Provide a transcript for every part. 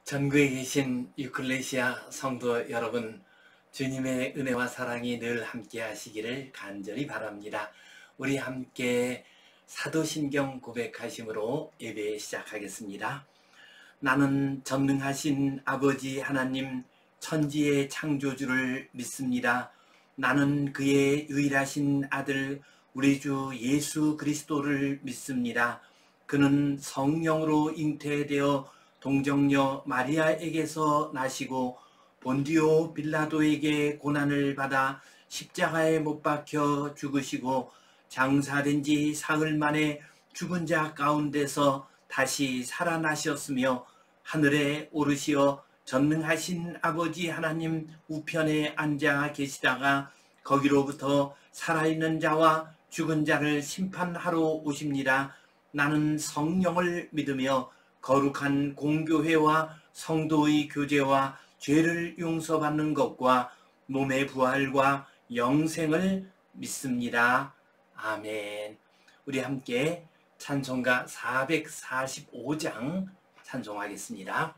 전국에 계신 유클레시아 성도 여러분, 주님의 은혜와 사랑이 늘 함께 하시기를 간절히 바랍니다. 우리 함께 사도신경 고백하심으로 예배 시작하겠습니다. 나는 전능하신 아버지 하나님 천지의 창조주를 믿습니다. 나는 그의 유일하신 아들 우리 주 예수 그리스도를 믿습니다. 그는 성령으로 잉태되어 동정녀 마리아에게서 나시고 본디오 빌라도에게 고난을 받아 십자가에 못 박혀 죽으시고 장사된 지 사흘 만에 죽은 자 가운데서 다시 살아나셨으며 하늘에 오르시어 전능하신 아버지 하나님 우편에 앉아 계시다가 거기로부터 살아있는 자와 죽은 자를 심판하러 오십니다. 나는 성령을 믿으며 거룩한 공교회와 성도의 교제와 죄를 용서받는 것과 몸의 부활과 영생을 믿습니다. 아멘. 우리 함께 찬송가 445장 찬송하겠습니다.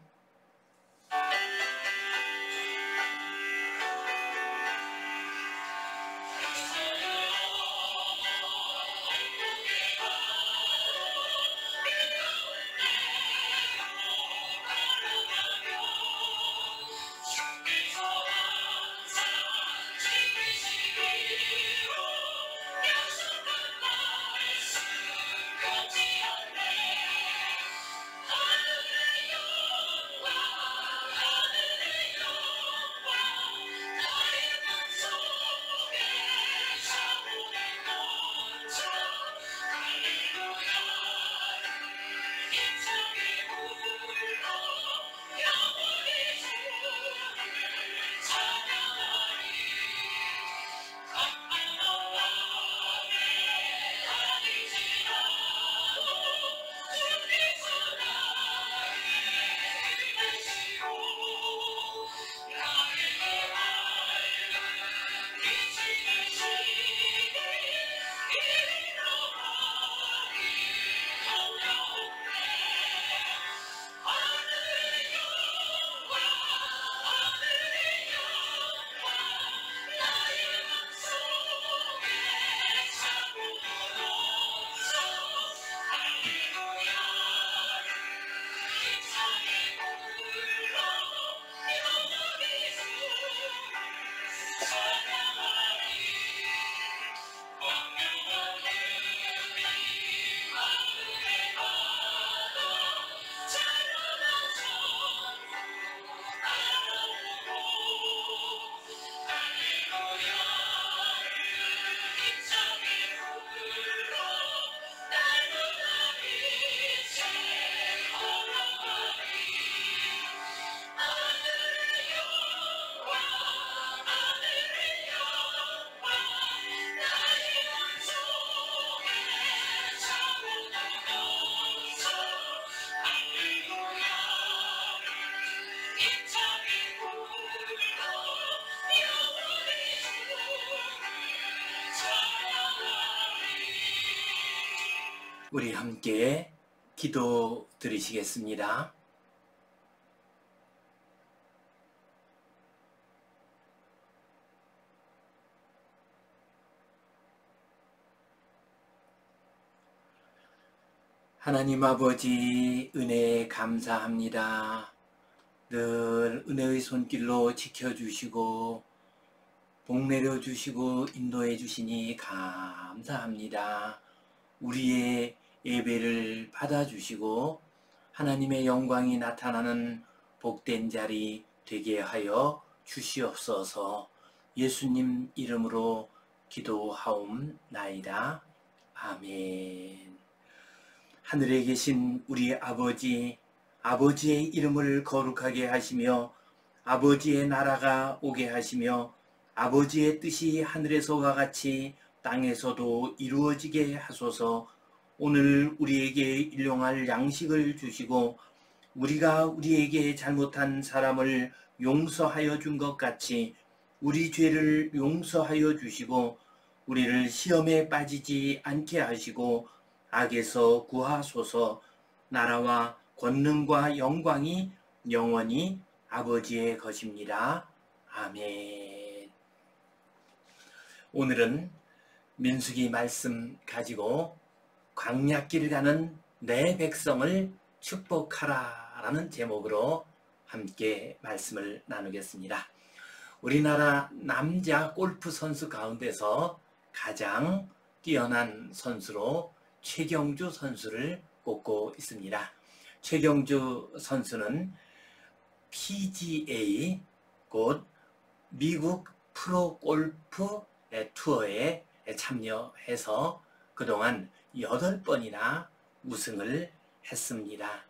우리 함께 기도 드리시겠습니다. 하나님 아버지, 은혜에 감사합니다. 늘 은혜의 손길로 지켜주시고 복 내려주시고 인도해 주시니 감사합니다. 우리의 예배를 받아주시고 하나님의 영광이 나타나는 복된 자리 되게 하여 주시옵소서. 예수님 이름으로 기도하옵나이다. 아멘. 하늘에 계신 우리 아버지, 아버지의 이름을 거룩하게 하시며 아버지의 나라가 오게 하시며 아버지의 뜻이 하늘에서와 같이 땅에서도 이루어지게 하소서. 오늘 우리에게 일용할 양식을 주시고 우리가 우리에게 잘못한 사람을 용서하여 준 것 같이 우리 죄를 용서하여 주시고 우리를 시험에 빠지지 않게 하시고 악에서 구하소서. 나라와 권능과 영광이 영원히 아버지의 것입니다. 아멘. 오늘은 민수기 말씀 가지고 광야길 가는 내 백성을 축복하라 라는 제목으로 함께 말씀을 나누겠습니다. 우리나라 남자 골프 선수 가운데서 가장 뛰어난 선수로 최경주 선수를 꼽고 있습니다. 최경주 선수는 PGA 곧 미국 프로골프 투어에 참여해서 그동안 8번이나 우승을 했습니다.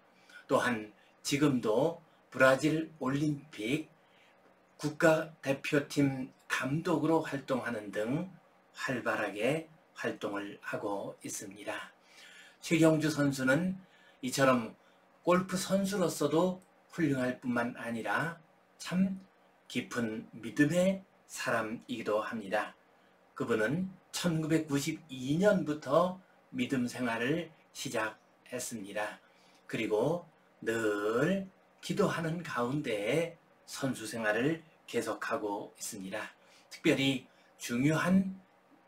또한 지금도 브라질 올림픽 국가대표팀 감독으로 활동하는 등 활발하게 활동을 하고 있습니다. 최경주 선수는 이처럼 골프 선수로서도 훌륭할 뿐만 아니라 참 깊은 믿음의 사람이기도 합니다. 그분은 1992년부터 믿음 생활을 시작했습니다. 그리고 늘 기도하는 가운데 선수 생활을 계속하고 있습니다. 특별히 중요한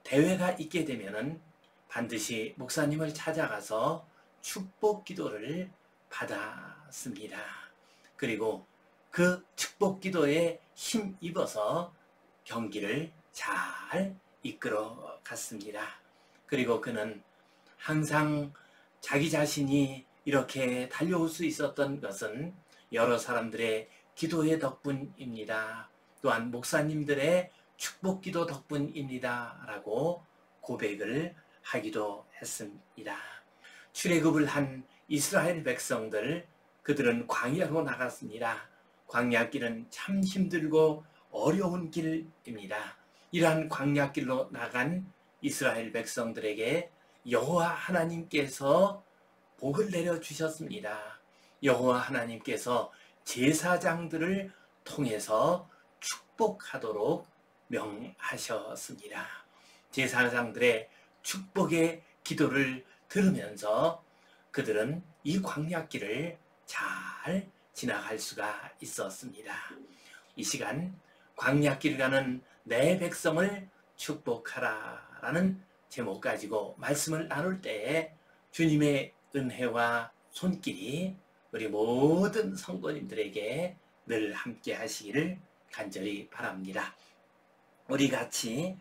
대회가 있게 되면은 반드시 목사님을 찾아가서 축복 기도를 받았습니다. 그리고 그 축복 기도에 힘입어서 경기를 잘 이끌어 갔습니다. 그리고 그는 항상 자기 자신이 이렇게 달려올 수 있었던 것은 여러 사람들의 기도의 덕분입니다. 또한 목사님들의 축복 기도 덕분입니다. 라고 고백을 하기도 했습니다. 출애굽을 한 이스라엘 백성들, 그들은 광야로 나갔습니다. 광야길은 참 힘들고 어려운 길입니다. 이러한 광야길로 나간 이스라엘 백성들에게 여호와 하나님께서 복을 내려주셨습니다. 여호와 하나님께서 제사장들을 통해서 축복하도록 명하셨습니다. 제사장들의 축복의 기도를 들으면서 그들은 이 광야길을 잘 지나갈 수가 있었습니다. 이 시간 광야길 가는 내 백성을 축복하라 라는 제목 가지고 말씀을 나눌 때 주님의 은혜와 손길이 우리 모든 성도님들에게 늘 함께 하시기를 간절히 바랍니다. 우리 같이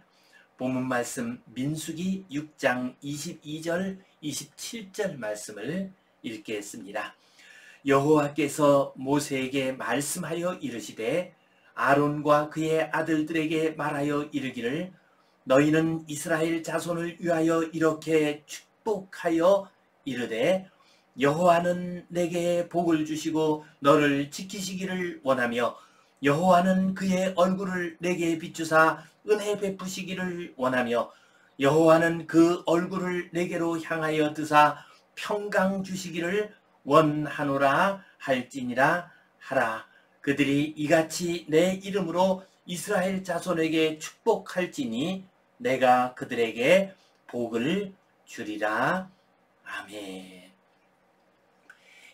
본문 말씀 민수기 6장 22절 27절 말씀을 읽겠습니다. 여호와께서 모세에게 말씀하여 이르시되 아론과 그의 아들들에게 말하여 이르기를 너희는 이스라엘 자손을 위하여 이렇게 축복하여 이르되 여호와는 내게 복을 주시고 너를 지키시기를 원하며 여호와는 그의 얼굴을 내게 비추사 은혜 베푸시기를 원하며 여호와는 그 얼굴을 내게로 향하여 드사 평강 주시기를 원하노라 할지니라 하라. 그들이 이같이 내 이름으로 이스라엘 자손에게 축복할지니 내가 그들에게 복을 주리라. 아멘.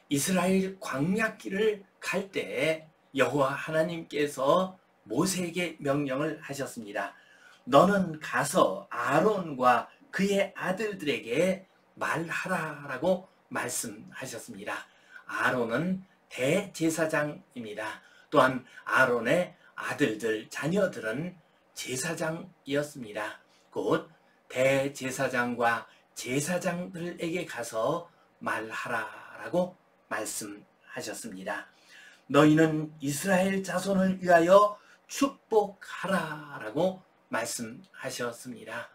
이스라엘 광야길을 갈 때 여호와 하나님께서 모세에게 명령을 하셨습니다. 너는 가서 아론과 그의 아들들에게 말하라라고 말씀하셨습니다. 아론은 대제사장입니다. 또한 아론의 아들들, 자녀들은 제사장이었습니다. 곧 대제사장과 제사장들에게 가서 말하라라고 말씀하셨습니다. 너희는 이스라엘 자손을 위하여 축복하라라고 말씀하셨습니다.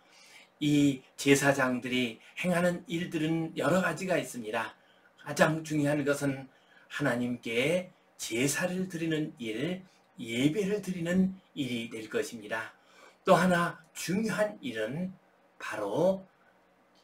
이 제사장들이 행하는 일들은 여러 가지가 있습니다. 가장 중요한 것은 하나님께 제사를 드리는 일, 예배를 드리는 일이 될 것입니다. 또 하나 중요한 일은 바로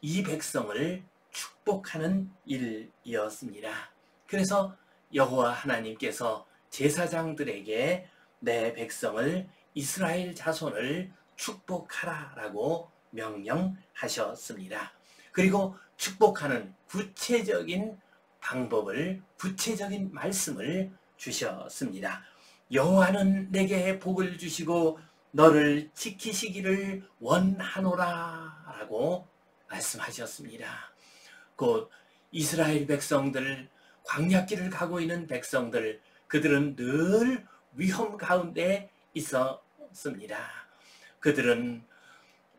이 백성을 축복하는 일이었습니다. 그래서 여호와 하나님께서 제사장들에게 내 백성을 이스라엘 자손을 축복하라라고 명령하셨습니다. 그리고 축복하는 구체적인 방법을, 구체적인 말씀을 주셨습니다. 여호와는 내게 복을 주시고 너를 지키시기를 원하노라 라고 말씀하셨습니다. 곧 이스라엘 백성들, 광야길을 가고 있는 백성들, 그들은 늘 위험 가운데 있었습니다. 그들은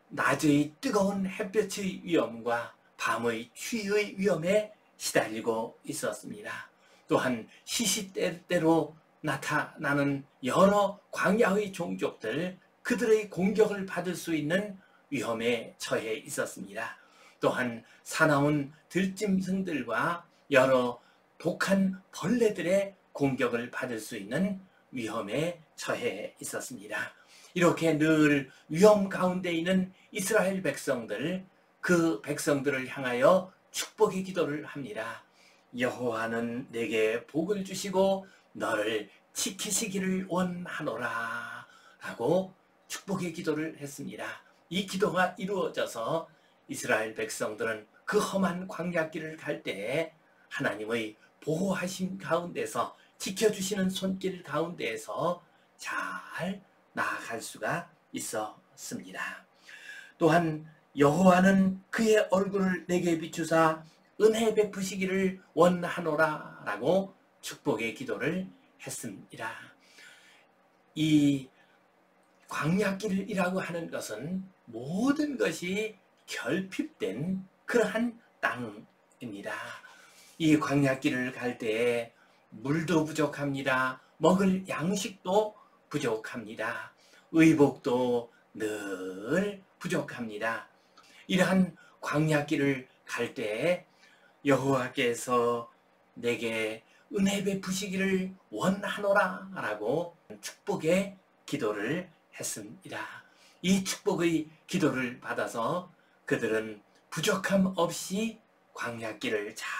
낮의 뜨거운 햇볕의 위험과 밤의 추위의 위험에 시달리고 있었습니다. 또한 시시때때로 나타나는 여러 광야의 종족들, 그들의 공격을 받을 수 있는 위험에 처해 있었습니다. 또한 사나운 들짐승들과 여러 독한 벌레들의 공격을 받을 수 있는 위험에 처해 있었습니다. 이렇게 늘 위험 가운데 있는 이스라엘 백성들, 그 백성들을 향하여 축복의 기도를 합니다. 여호와는 내게 복을 주시고 너를 지키시기를 원하노라 라고 축복의 기도를 했습니다. 이 기도가 이루어져서 이스라엘 백성들은 그 험한 광야길을 갈 때에 하나님의 보호하심 가운데서, 지켜주시는 손길 가운데에서 잘 나아갈 수가 있었습니다. 또한 여호와는 그의 얼굴을 내게 비추사 은혜 베푸시기를 원하노라 라고 축복의 기도를 했습니다. 이 광야길이라고 하는 것은 모든 것이 결핍된 그러한 땅입니다. 이 광야길을 갈 때에 물도 부족합니다. 먹을 양식도 부족합니다. 의복도 늘 부족합니다. 이러한 광야길을 갈 때에 여호와께서 내게 은혜 베푸시기를 원하노라 라고 축복의 기도를 했습니다. 이 축복의 기도를 받아서 그들은 부족함 없이 광야길을 잘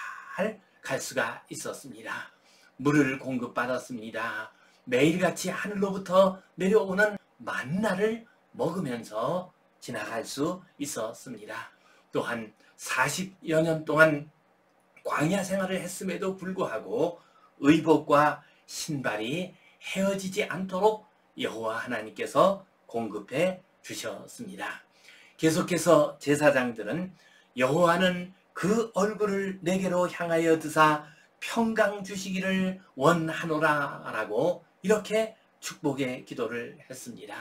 갈 수가 있었습니다. 물을 공급받았습니다. 매일같이 하늘로부터 내려오는 만나를 먹으면서 지나갈 수 있었습니다. 또한 40여 년 동안 광야 생활을 했음에도 불구하고 의복과 신발이 헤어지지 않도록 여호와 하나님께서 공급해 주셨습니다. 계속해서 제사장들은 여호와는 그 얼굴을 내게로 향하여 드사 평강 주시기를 원하노라 라고 이렇게 축복의 기도를 했습니다.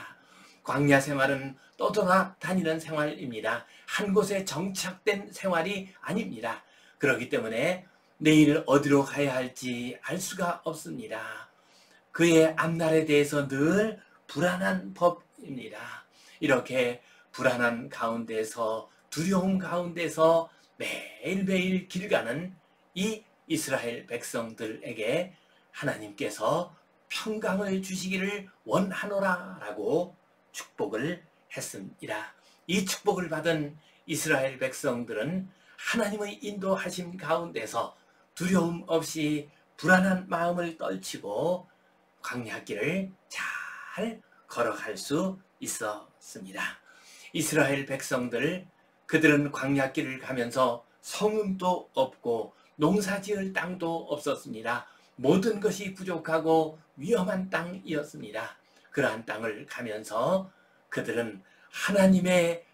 광야 생활은 떠돌아다니는 생활입니다. 한 곳에 정착된 생활이 아닙니다. 그렇기 때문에 내일 어디로 가야 할지 알 수가 없습니다. 그의 앞날에 대해서 늘 불안한 법입니다. 이렇게 불안한 가운데서, 두려움 가운데서 매일매일 길 가는 이 이스라엘 백성들에게 하나님께서 평강을 주시기를 원하노라 라고 축복을 했습니다. 이 축복을 받은 이스라엘 백성들은 하나님의 인도하심 가운데서 두려움 없이 불안한 마음을 떨치고 광야길을 잘 걸어갈 수 있었습니다. 이스라엘 백성들, 그들은 광야길을 가면서 성읍도 없고 농사지을 땅도 없었습니다. 모든 것이 부족하고 위험한 땅이었습니다. 그러한 땅을 가면서 그들은 하나님의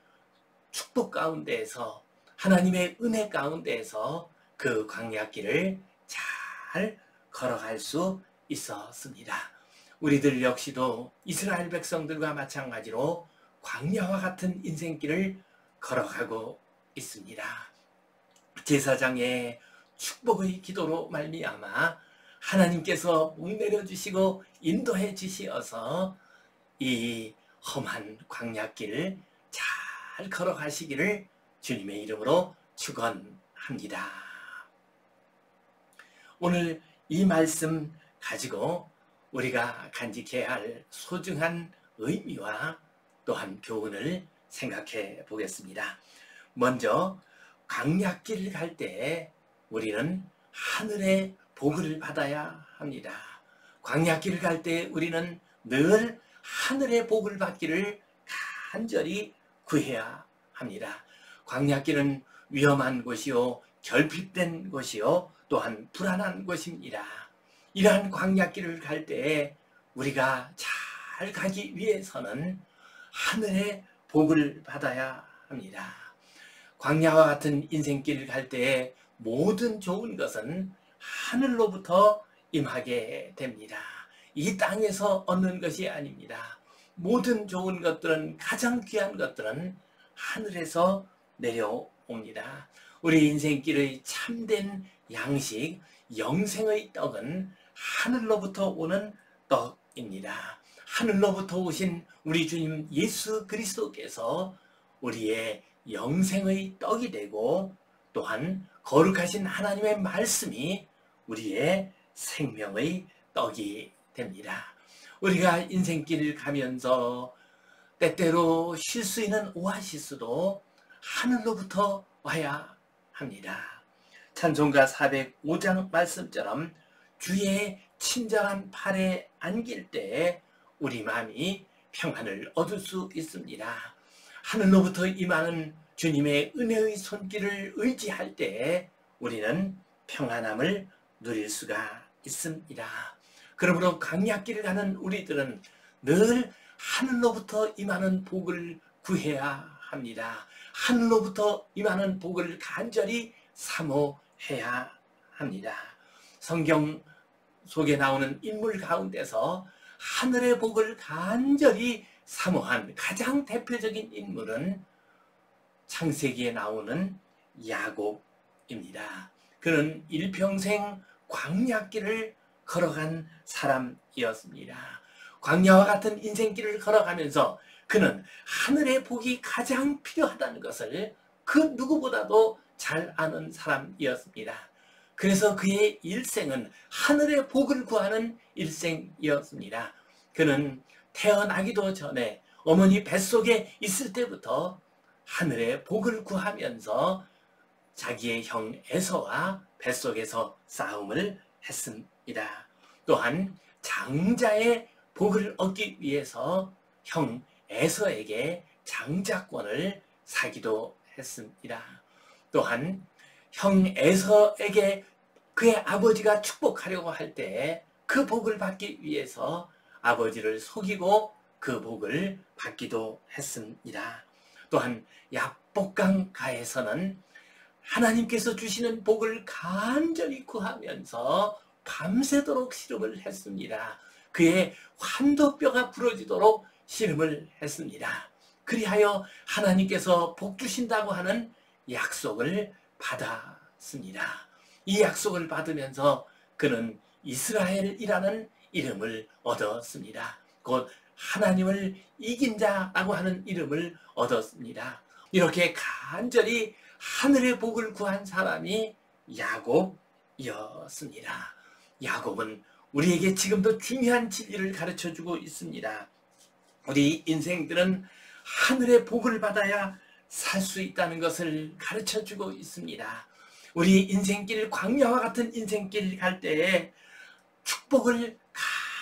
축복 가운데에서, 하나님의 은혜 가운데에서 그 광야길을 잘 걸어갈 수 있었습니다. 우리들 역시도 이스라엘 백성들과 마찬가지로 광야와 같은 인생길을 걸어가고 있습니다. 제사장의 축복의 기도로 말미암아 하나님께서 복 내려주시고 인도해 주시어서 이 험한 광야길을 잘 걸어가시기를 주님의 이름으로 축원합니다. 오늘 이 말씀 가지고 우리가 간직해야 할 소중한 의미와 또한 교훈을 생각해 보겠습니다. 먼저 광야길을 갈 때 우리는 하늘의 복을 받아야 합니다. 광야길을 갈 때 우리는 늘 하늘의 복을 받기를 간절히 구해야 합니다. 광야길은 위험한 곳이요, 결핍된 곳이요, 또한 불안한 곳입니다. 이러한 광야길을 갈 때에 우리가 잘 가기 위해서는 하늘의 복을 받아야 합니다. 광야와 같은 인생길을 갈 때에 모든 좋은 것은 하늘로부터 임하게 됩니다. 이 땅에서 얻는 것이 아닙니다. 모든 좋은 것들은, 가장 귀한 것들은 하늘에서 내려옵니다. 우리 인생길의 참된 양식, 영생의 떡은 하늘로부터 오는 떡입니다. 하늘로부터 오신 우리 주님 예수 그리스도께서 우리의 영생의 떡이 되고, 또한 거룩하신 하나님의 말씀이 우리의 생명의 떡이 됩니다. 우리가 인생길을 가면서 때때로 쉴 수 있는 오아시스도 하늘로부터 와야 합니다. 찬송가 405장 말씀처럼 주의 친절한 팔에 안길 때에 우리 마음이 평안을 얻을 수 있습니다. 하늘로부터 임하는 주님의 은혜의 손길을 의지할 때에 우리는 평안함을 누릴 수가 있습니다. 그러므로 광야길을 가는 우리들은 늘 하늘로부터 임하는 복을 구해야 합니다. 하늘로부터 임하는 복을 간절히 사모해야 합니다. 성경 속에 나오는 인물 가운데서 하늘의 복을 간절히 사모한 가장 대표적인 인물은 창세기에 나오는 야곱입니다. 그는 일평생 광야길을 걸어간 사람이었습니다. 광야와 같은 인생길을 걸어가면서 그는 하늘의 복이 가장 필요하다는 것을 그 누구보다도 잘 아는 사람이었습니다. 그래서 그의 일생은 하늘의 복을 구하는 일생이었습니다. 그는 태어나기도 전에 어머니 뱃속에 있을 때부터 하늘의 복을 구하면서 자기의 형 에서와 뱃속에서 싸움을 했습니다. 또한 장자의 복을 얻기 위해서 형 에서에게 장자권을 사기도 했습니다. 또한 형 에서에게 그의 아버지가 축복하려고 할 때 그 복을 받기 위해서 아버지를 속이고 그 복을 받기도 했습니다. 또한 야복강 가에서는 하나님께서 주시는 복을 간절히 구하면서 밤새도록 씨름을 했습니다. 그의 환도뼈가 부러지도록 씨름을 했습니다. 그리하여 하나님께서 복 주신다고 하는 약속을 받았습니다. 이 약속을 받으면서 그는 이스라엘이라는 이름을 얻었습니다. 곧 하나님을 이긴 자라고 하는 이름을 얻었습니다. 이렇게 간절히 하늘의 복을 구한 사람이 야곱이었습니다. 야곱은 우리에게 지금도 중요한 진리를 가르쳐주고 있습니다. 우리 인생들은 하늘의 복을 받아야 살 수 있다는 것을 가르쳐주고 있습니다. 우리 인생길, 광야와 같은 인생길 갈 때에 축복을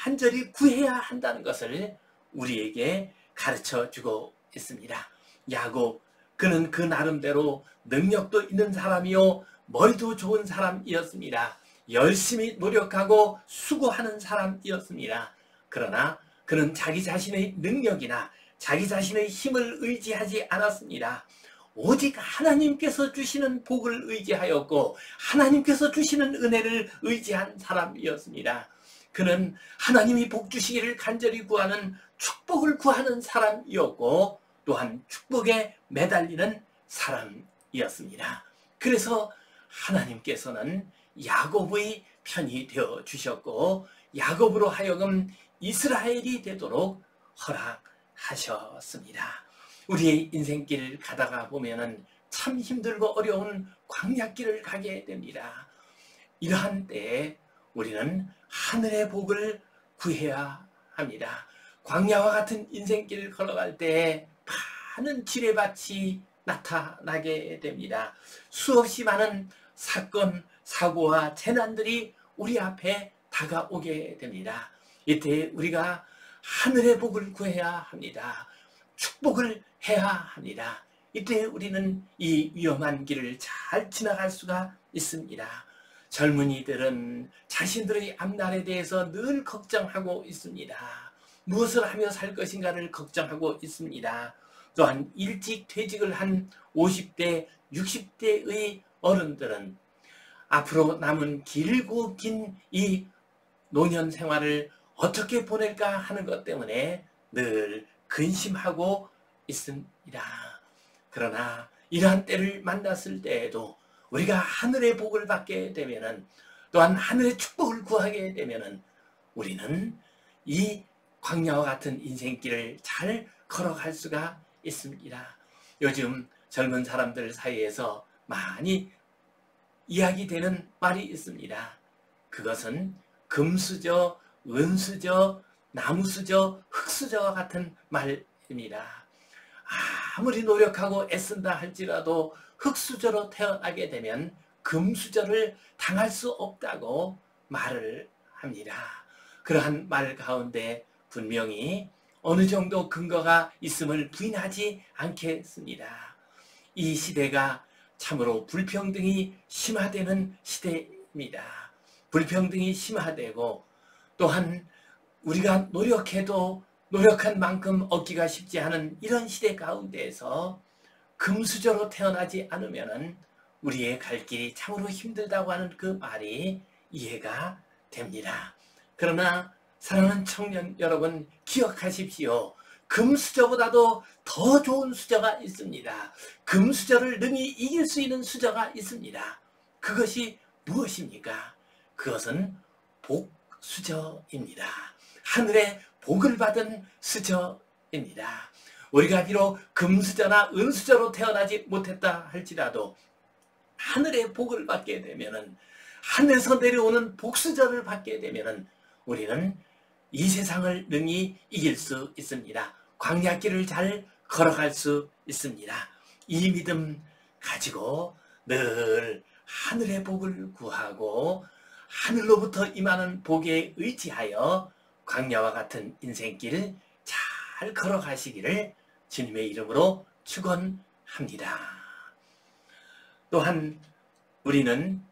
간절히 구해야 한다는 것을 우리에게 가르쳐주고 있습니다. 야곱, 그는 그 나름대로 능력도 있는 사람이요 머리도 좋은 사람이었습니다. 열심히 노력하고 수고하는 사람이었습니다. 그러나 그는 자기 자신의 능력이나 자기 자신의 힘을 의지하지 않았습니다. 오직 하나님께서 주시는 복을 의지하였고 하나님께서 주시는 은혜를 의지한 사람이었습니다. 그는 하나님이 복 주시기를 간절히 구하는 축복을 구하는 사람이었고 또한 축복에 매달리는 사람이었습니다. 그래서 하나님께서는 야곱의 편이 되어 주셨고 야곱으로 하여금 이스라엘이 되도록 허락하셨습니다. 우리의 인생길 가다가 보면은 참 힘들고 어려운 광야길을 가게 됩니다. 이러한 때에 우리는 하늘의 복을 구해야 합니다. 광야와 같은 인생길을 걸어갈 때 많은 지뢰밭이 나타나게 됩니다. 수없이 많은 사건, 사고와 재난들이 우리 앞에 다가오게 됩니다. 이때 우리가 하늘의 복을 구해야 합니다. 축복을 해야 합니다. 이때 우리는 이 위험한 길을 잘 지나갈 수가 있습니다. 젊은이들은 자신들의 앞날에 대해서 늘 걱정하고 있습니다. 무엇을 하며 살 것인가를 걱정하고 있습니다. 또한 일찍 퇴직을 한 50대, 60대의 어른들은 앞으로 남은 길고 긴 이 노년 생활을 어떻게 보낼까 하는 것 때문에 늘 근심하고 있습니다. 그러나 이러한 때를 만났을 때에도 우리가 하늘의 복을 받게 되면은, 또한 하늘의 축복을 구하게 되면은 우리는 이 광야와 같은 인생길을 잘 걸어갈 수가 있습니다. 요즘 젊은 사람들 사이에서 많이 이야기되는 말이 있습니다. 그것은 금수저, 은수저, 나무수저, 흙수저와 같은 말입니다. 아무리 노력하고 애쓴다 할지라도 흙수저로 태어나게 되면 금수저를 당할 수 없다고 말을 합니다. 그러한 말 가운데 분명히 어느 정도 근거가 있음을 부인하지 않겠습니다. 이 시대가 참으로 불평등이 심화되는 시대입니다. 불평등이 심화되고, 또한 우리가 노력해도 노력한 만큼 얻기가 쉽지 않은 이런 시대 가운데에서 금수저로 태어나지 않으면 우리의 갈 길이 참으로 힘들다고 하는 그 말이 이해가 됩니다. 그러나 사랑하는 청년 여러분, 기억하십시오. 금수저보다도 더 좋은 수저가 있습니다. 금수저를 능히 이길 수 있는 수저가 있습니다. 그것이 무엇입니까? 그것은 복수저입니다. 하늘의 복을 받은 수저입니다. 우리가 비록 금수저나 은수저로 태어나지 못했다 할지라도 하늘의 복을 받게 되면은, 하늘에서 내려오는 복수저를 받게 되면은 우리는 이 세상을 능히 이길 수 있습니다. 광야길을 잘 걸어갈 수 있습니다. 이 믿음 가지고 늘 하늘의 복을 구하고 하늘로부터 임하는 복에 의지하여 광야와 같은 인생길을 잘 걸어가시기를 주님의 이름으로 축원합니다. 또한 우리는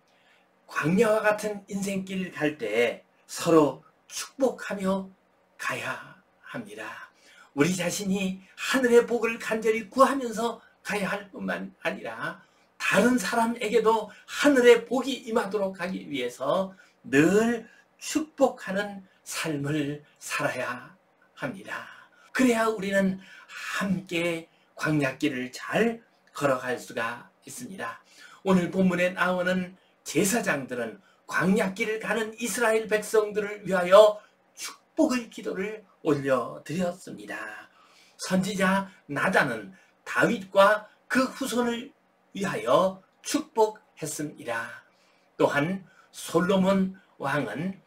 광야와 같은 인생길 갈 때 서로 축복하며 가야 합니다. 우리 자신이 하늘의 복을 간절히 구하면서 가야 할 뿐만 아니라 다른 사람에게도 하늘의 복이 임하도록 하기 위해서 늘 축복하는 삶을 살아야 합니다. 그래야 우리는 함께 광야길을 잘 걸어갈 수가 있습니다. 오늘 본문에 나오는 제사장들은 광야길을 가는 이스라엘 백성들을 위하여 축복의 기도를 올려드렸습니다. 선지자 나단은 다윗과 그 후손을 위하여 축복했습니다. 또한 솔로몬 왕은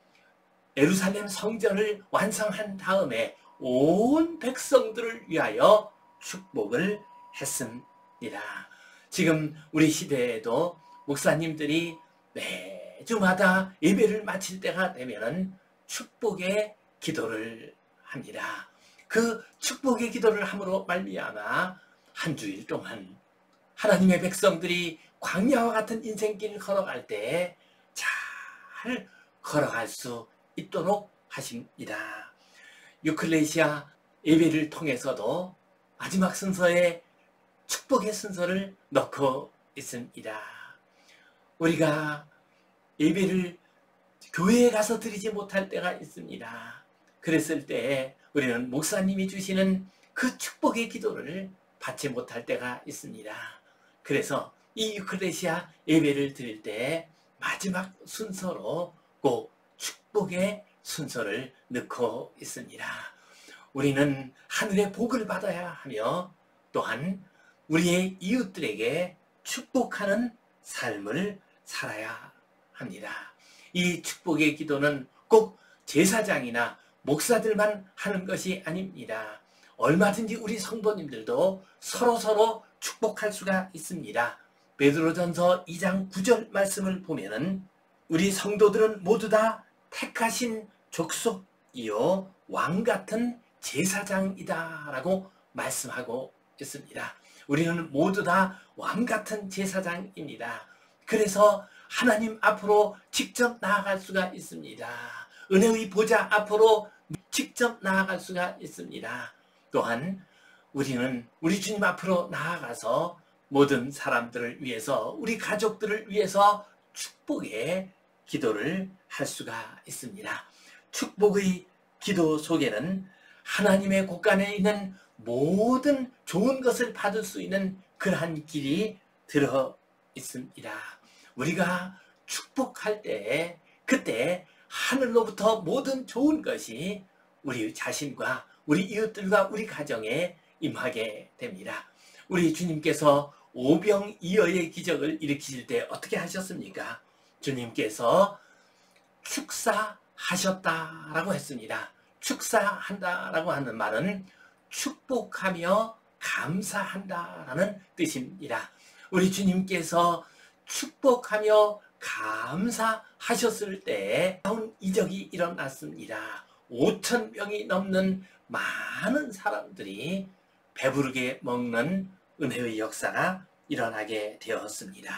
예루살렘 성전을 완성한 다음에 온 백성들을 위하여 축복을 했습니다. 지금 우리 시대에도 목사님들이 매주마다 예배를 마칠 때가 되면 축복의 기도를 합니다. 그 축복의 기도를 함으로 말미암아 한 주일 동안 하나님의 백성들이 광야와 같은 인생길을 걸어갈 때 잘 걸어갈 수 있도록 하십니다. 유클레시아 예배를 통해서도 마지막 순서에 축복의 순서를 넣고 있습니다. 우리가 예배를 교회에 가서 드리지 못할 때가 있습니다. 그랬을 때 우리는 목사님이 주시는 그 축복의 기도를 받지 못할 때가 있습니다. 그래서 이 유클레시아 예배를 드릴 때 마지막 순서로 꼭 축복의 순서를 넣고 있습니다. 우리는 하늘의 복을 받아야 하며 또한 우리의 이웃들에게 축복하는 삶을 살아야 합니다. 이 축복의 기도는 꼭 제사장이나 목사들만 하는 것이 아닙니다. 얼마든지 우리 성도님들도 서로서로 축복할 수가 있습니다. 베드로전서 2장 9절 말씀을 보면은 우리 성도들은 모두 다 택하신 족속이요 왕 같은 제사장이다 라고 말씀하고 있습니다. 우리는 모두 다 왕 같은 제사장입니다. 그래서 하나님 앞으로 직접 나아갈 수가 있습니다. 은혜의 보좌 앞으로 직접 나아갈 수가 있습니다. 또한 우리는 우리 주님 앞으로 나아가서 모든 사람들을 위해서, 우리 가족들을 위해서 축복의 기도를 할 수가 있습니다. 축복의 기도 속에는 하나님의 곳간에 있는 모든 좋은 것을 받을 수 있는 그러한 길이 들어 있습니다. 우리가 축복할 때, 그때 하늘로부터 모든 좋은 것이 우리 자신과 우리 이웃들과 우리 가정에 임하게 됩니다. 우리 주님께서 오병이어의 기적을 일으키실 때 어떻게 하셨습니까? 주님께서 축사하셨다라고 했습니다. 축사한다라고 하는 말은 축복하며 감사한다라는 뜻입니다. 우리 주님께서 축복하며 감사하셨을 때 놀라운 이적이 일어났습니다. 5,000명이 넘는 많은 사람들이 배부르게 먹는 은혜의 역사가 일어나게 되었습니다.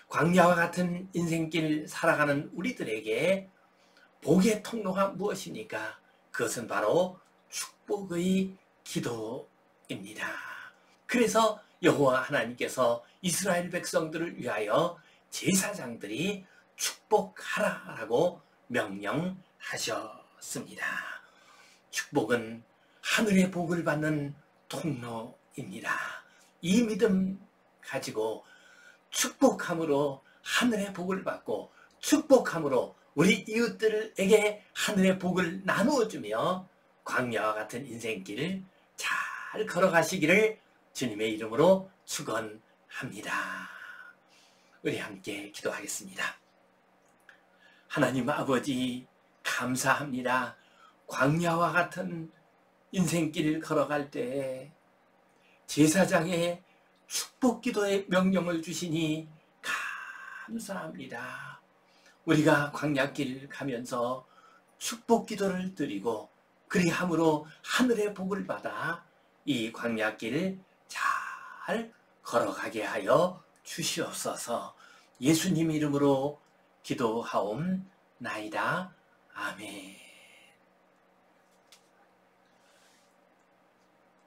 광야와 같은 인생길 살아가는 우리들에게 복의 통로가 무엇입니까? 그것은 바로 축복의 기도입니다. 그래서 여호와 하나님께서 이스라엘 백성들을 위하여 제사장들이 축복하라라고 명령하셨습니다. 축복은 하늘의 복을 받는 통로입니다. 이 믿음 가지고 축복함으로 하늘의 복을 받고, 축복함으로 우리 이웃들에게 하늘의 복을 나누어주며 광야와 같은 인생길을 잘 걸어가시기를 주님의 이름으로 축원합니다. 우리 함께 기도하겠습니다. 하나님 아버지, 감사합니다. 광야와 같은 인생길을 걸어갈 때 제사장의 축복기도의 명령을 주시니 감사합니다. 우리가 광야길 가면서 축복기도를 드리고 그리함으로 하늘의 복을 받아 이 광야길을 잘 걸어가게 하여 주시옵소서. 예수님 이름으로 기도하옵나이다. 아멘.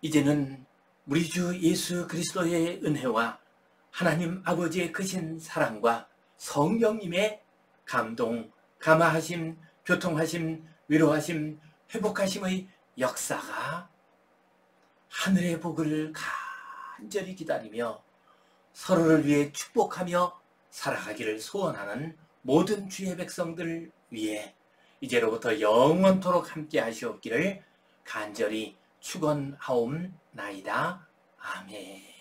이제는 우리 주 예수 그리스도의 은혜와 하나님 아버지의 크신 사랑과 성령님의 감동, 감화하심, 교통하심, 위로하심, 회복하심의 역사가 하늘의 복을 간절히 기다리며 서로를 위해 축복하며 살아가기를 소원하는 모든 주의 백성들 위해 이제로부터 영원토록 함께 하시옵기를 간절히 축원하옵나이다. 아멘.